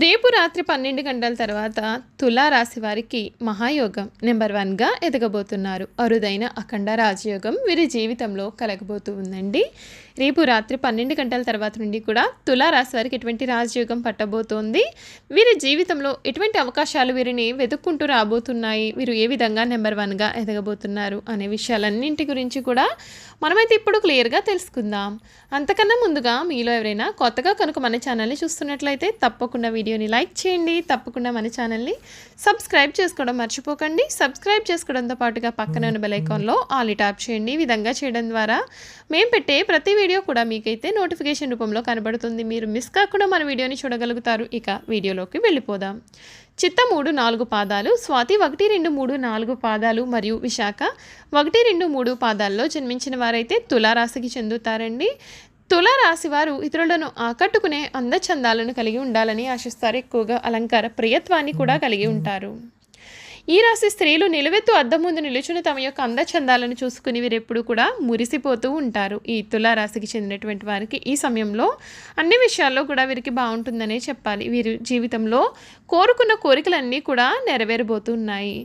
రేపు రాత్రి 12 గంటల తర్వాత తులా రాశి వారికి మహాయోగం నెంబర్ 1గా ఎదగబోతున్నారు. అరుదైన అఖండ రాజయోగం వీరి జీవితంలో కలగబోతూ ఉందండి. రేపు రాత్రి 12 గంటల తర్వాత నుండి కూడా తులా రాశి వారికి ఎటువంటి రాజయోగం పట్టబోతోంది, వీరి జీవితంలో ఎటువంటి అవకాశాలు వీరిని వెతుక్కుంటూ రాబోతున్నాయి, వీరు ఏ విధంగా నెంబర్ 1గా ఎదగబోతున్నారు అనే విషయాలన్నింటి గురించి కూడా మనమైతే ఇప్పుడు క్లియర్గా తెలుసుకుందాం. అంతకన్నా ముందుగా మీలో ఎవరైనా కొత్తగా కనుక మన ఛానల్ని చూస్తున్నట్లయితే తప్పకుండా వీడియోని లైక్ చేయండి, తప్పకుండా మన ఛానల్ని సబ్స్క్రైబ్ చేసుకోవడం మర్చిపోకండి. సబ్స్క్రైబ్ చేసుకోవడంతో పాటుగా పక్కన ఉన్న బెల్ ఐకాన్లో ఆల్ ట్యాప్ చేయండి. ఈ విధంగా చేయడం ద్వారా మేము పెట్టే ప్రతి వీడియో కూడా మీకైతే నోటిఫికేషన్ రూపంలో కనబడుతుంది. మీరు మిస్ కాకుండా మన వీడియోని చూడగలుగుతారు. ఇక వీడియోలోకి వెళ్ళిపోదాం. చిత్త 3, 4 పాదాలు, స్వాతి 1, 2, 3, 4 పాదాలు మరియు విశాఖ 1, 2, 3 పాదాల్లో జన్మించిన వారైతే తులారాశికి చెందుతారండి. తులారాశి వారు ఇతరులను ఆకట్టుకునే అందచందాలను కలిగి ఉండాలని ఆశిస్తారు. ఎక్కువగా అలంకార ప్రియత్వాన్ని కూడా కలిగి ఉంటారు. ఈ రాశి స్త్రీలు నిలువెత్తు అద్దం ముందు నిలుచుని తమ యొక్క అందచందాలను చూసుకుని వీరెప్పుడు కూడా మురిసిపోతూ ఉంటారు. ఈ తులారాశికి చెందినటువంటి వారికి ఈ సమయంలో అన్ని విషయాల్లో కూడా వీరికి బాగుంటుందనే చెప్పాలి. వీరి జీవితంలో కోరుకున్న కోరికలన్నీ కూడా నెరవేరబోతున్నాయి.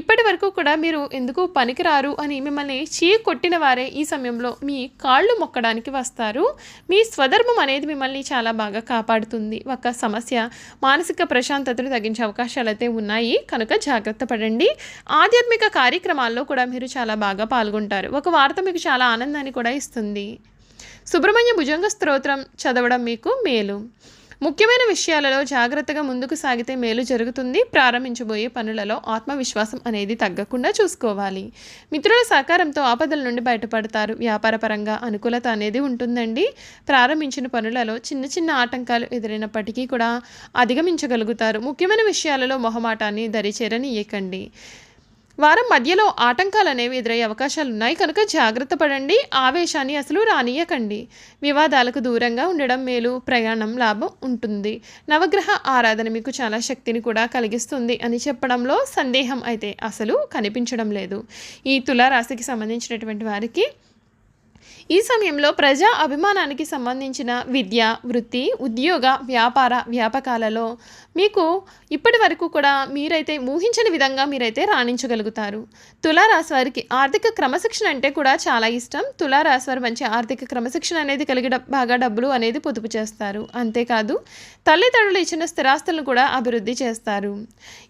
ఇప్పటి వరకు కూడా మీరు ఎందుకు పనికిరారు అని మిమ్మల్ని కొట్టిన వారే ఈ సమయంలో మీ కాళ్ళు మొక్కడానికి వస్తారు. మీ స్వధర్మం అనేది మిమ్మల్ని చాలా బాగా కాపాడుతుంది. ఒక సమస్య మానసిక ప్రశాంతతను తగ్గించే అవకాశాలు అయితే ఉన్నాయి కనుక జాగ్రత్త పడండి. ఆధ్యాత్మిక కార్యక్రమాల్లో కూడా మీరు చాలా బాగా పాల్గొంటారు. ఒక వార్త మీకు చాలా ఆనందాన్ని కూడా ఇస్తుంది. సుబ్రహ్మణ్య భుజంగ స్తోత్రం చదవడం మీకు మేలు. ముఖ్యమైన విషయాలలో జాగ్రత్తగా ముందుకు సాగితే మేలు జరుగుతుంది. ప్రారంభించబోయే పనులలో ఆత్మవిశ్వాసం అనేది తగ్గకుండా చూసుకోవాలి. మిత్రుల సహకారంతో ఆపదల నుండి బయటపడతారు. వ్యాపారపరంగా అనుకూలత అనేది ఉంటుందండి. ప్రారంభించిన పనులలో చిన్న చిన్న ఆటంకాలు ఎదురైనప్పటికీ కూడా అధిగమించగలుగుతారు. ముఖ్యమైన విషయాలలో మొహమాటాన్ని దరిచేరనీయకండి. వారం మధ్యలో ఆటంకాలు అనేవి ఎదురయ్యే అవకాశాలు ఉన్నాయి కనుక జాగ్రత్త పడండి. ఆవేశాన్ని అసలు రానియకండి. వివాదాలకు దూరంగా ఉండడం మేలు. ప్రయాణం లాభం ఉంటుంది. నవగ్రహ ఆరాధన మీకు చాలా శక్తిని కూడా కలిగిస్తుంది అని చెప్పడంలో సందేహం అయితే అసలు కనిపించడం లేదు. ఈ తులారాశికి సంబంధించినటువంటి వారికి ఈ సమయంలో ప్రజా అభిమానానికి సంబంధించిన విద్య, వృత్తి, ఉద్యోగ, వ్యాపకాలలో మీకు ఇప్పటి వరకు కూడా మీరైతే ఊహించని విధంగా మీరైతే రాణించగలుగుతారు. తులారాశి వారికి ఆర్థిక క్రమశిక్షణ అంటే కూడా చాలా ఇష్టం. తులారాశి వారు మంచి ఆర్థిక క్రమశిక్షణ అనేది కలిగి బాగా డబ్బులు అనేది పొదుపు చేస్తారు. అంతేకాదు తల్లిదండ్రులు ఇచ్చిన స్థిరాస్తులను కూడా అభివృద్ధి చేస్తారు.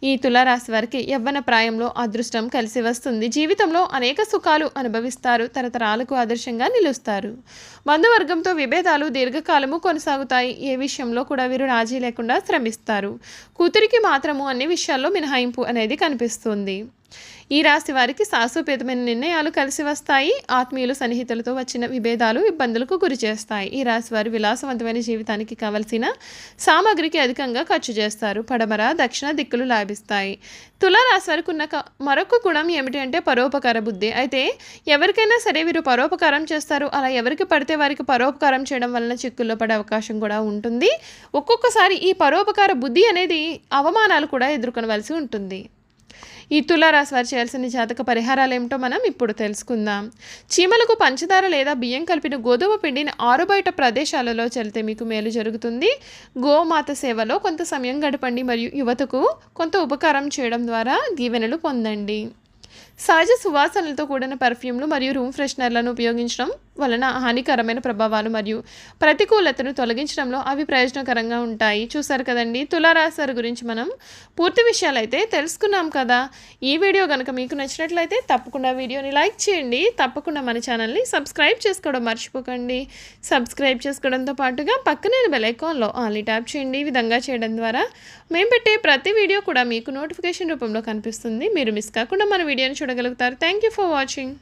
ఈ తులారాశి వారికి యవ్వన ప్రాయంలో అదృష్టం కలిసి వస్తుంది. జీవితంలో అనేక సుఖాలు అనుభవిస్తారు. తరతరాలకు ఆదర్శంగా నిలుస్తారు. బంధువర్గంతో విభేదాలు దీర్ఘకాలము కొనసాగుతాయి. ఏ విషయంలో కూడా వీరు రాజీ లేకుండా శ్రమిస్తారు. కూతురికి మాత్రము అన్ని విషయాల్లో మినహాయింపు అనేది కనిపిస్తుంది. ఈ రాశి వారికి సాహసోపేతమైన నిర్ణయాలు కలిసి వస్తాయి. ఆత్మీయులు సన్నిహితులతో వచ్చిన విభేదాలు ఇబ్బందులకు గురి చేస్తాయి. ఈ రాశి వారు విలాసవంతమైన జీవితానికి కావలసిన సామాగ్రికి అధికంగా ఖర్చు చేస్తారు. పడమర, దక్షిణ దిక్కులు లాభిస్తాయి. తులారాశి వారికి ఉన్న మరొక గుణం ఏమిటి అంటే పరోపకార బుద్ధి. అయితే ఎవరికైనా సరే వీరు పరోపకారం చేస్తారు. అలా ఎవరికి పడితే వారికి పరోపకారం చేయడం వలన చిక్కుల్లో పడే అవకాశం కూడా ఉంటుంది. ఒక్కొక్కసారి ఈ పరోపకార బుద్ధి అనేది అవమానాలు కూడా ఎదుర్కొనవలసి ఉంటుంది. ఈ తులారాశి వారు చేయాల్సిన జాతక పరిహారాలు ఏమిటో మనం ఇప్పుడు తెలుసుకుందాం. చీమలకు పంచదార లేదా బియ్యం కలిపిన గోధుమ పిండిని ఆరుబయట ప్రదేశాలలో చల్లితే మీకు మేలు జరుగుతుంది. గోమాత సేవలో కొంత సమయం గడపండి మరియు యువతకు కొంత ఉపకారం చేయడం ద్వారా దీవెనలు పొందండి. సహజ సువాసనలతో కూడిన పర్ఫ్యూమ్లు మరియు రూమ్ ఫ్రెషనర్లను ఉపయోగించడం వలన హానికరమైన ప్రభావాలు మరియు ప్రతికూలతను తొలగించడంలో అవి ప్రయోజనకరంగా ఉంటాయి. చూసారు కదండి, తులారాశి వారి గురించి మనం పూర్తి విషయాలు అయితే తెలుసుకున్నాం కదా. ఈ వీడియో కనుక మీకు నచ్చినట్లయితే తప్పకుండా వీడియోని లైక్ చేయండి. తప్పకుండా మన ఛానల్ని సబ్స్క్రైబ్ చేసుకోవడం మర్చిపోకండి. సబ్స్క్రైబ్ చేసుకోవడంతో పాటుగా పక్కనే బెల్ ఐకాన్లో ఆల్ ట్యాప్ చేయండి. ఈ విధంగా చేయడం ద్వారా మేము పెట్టే ప్రతి వీడియో కూడా మీకు నోటిఫికేషన్ రూపంలో కనిపిస్తుంది. మీరు మిస్ కాకుండా మన వీడియోని చూడగలుగుతారు. Thank you for watching.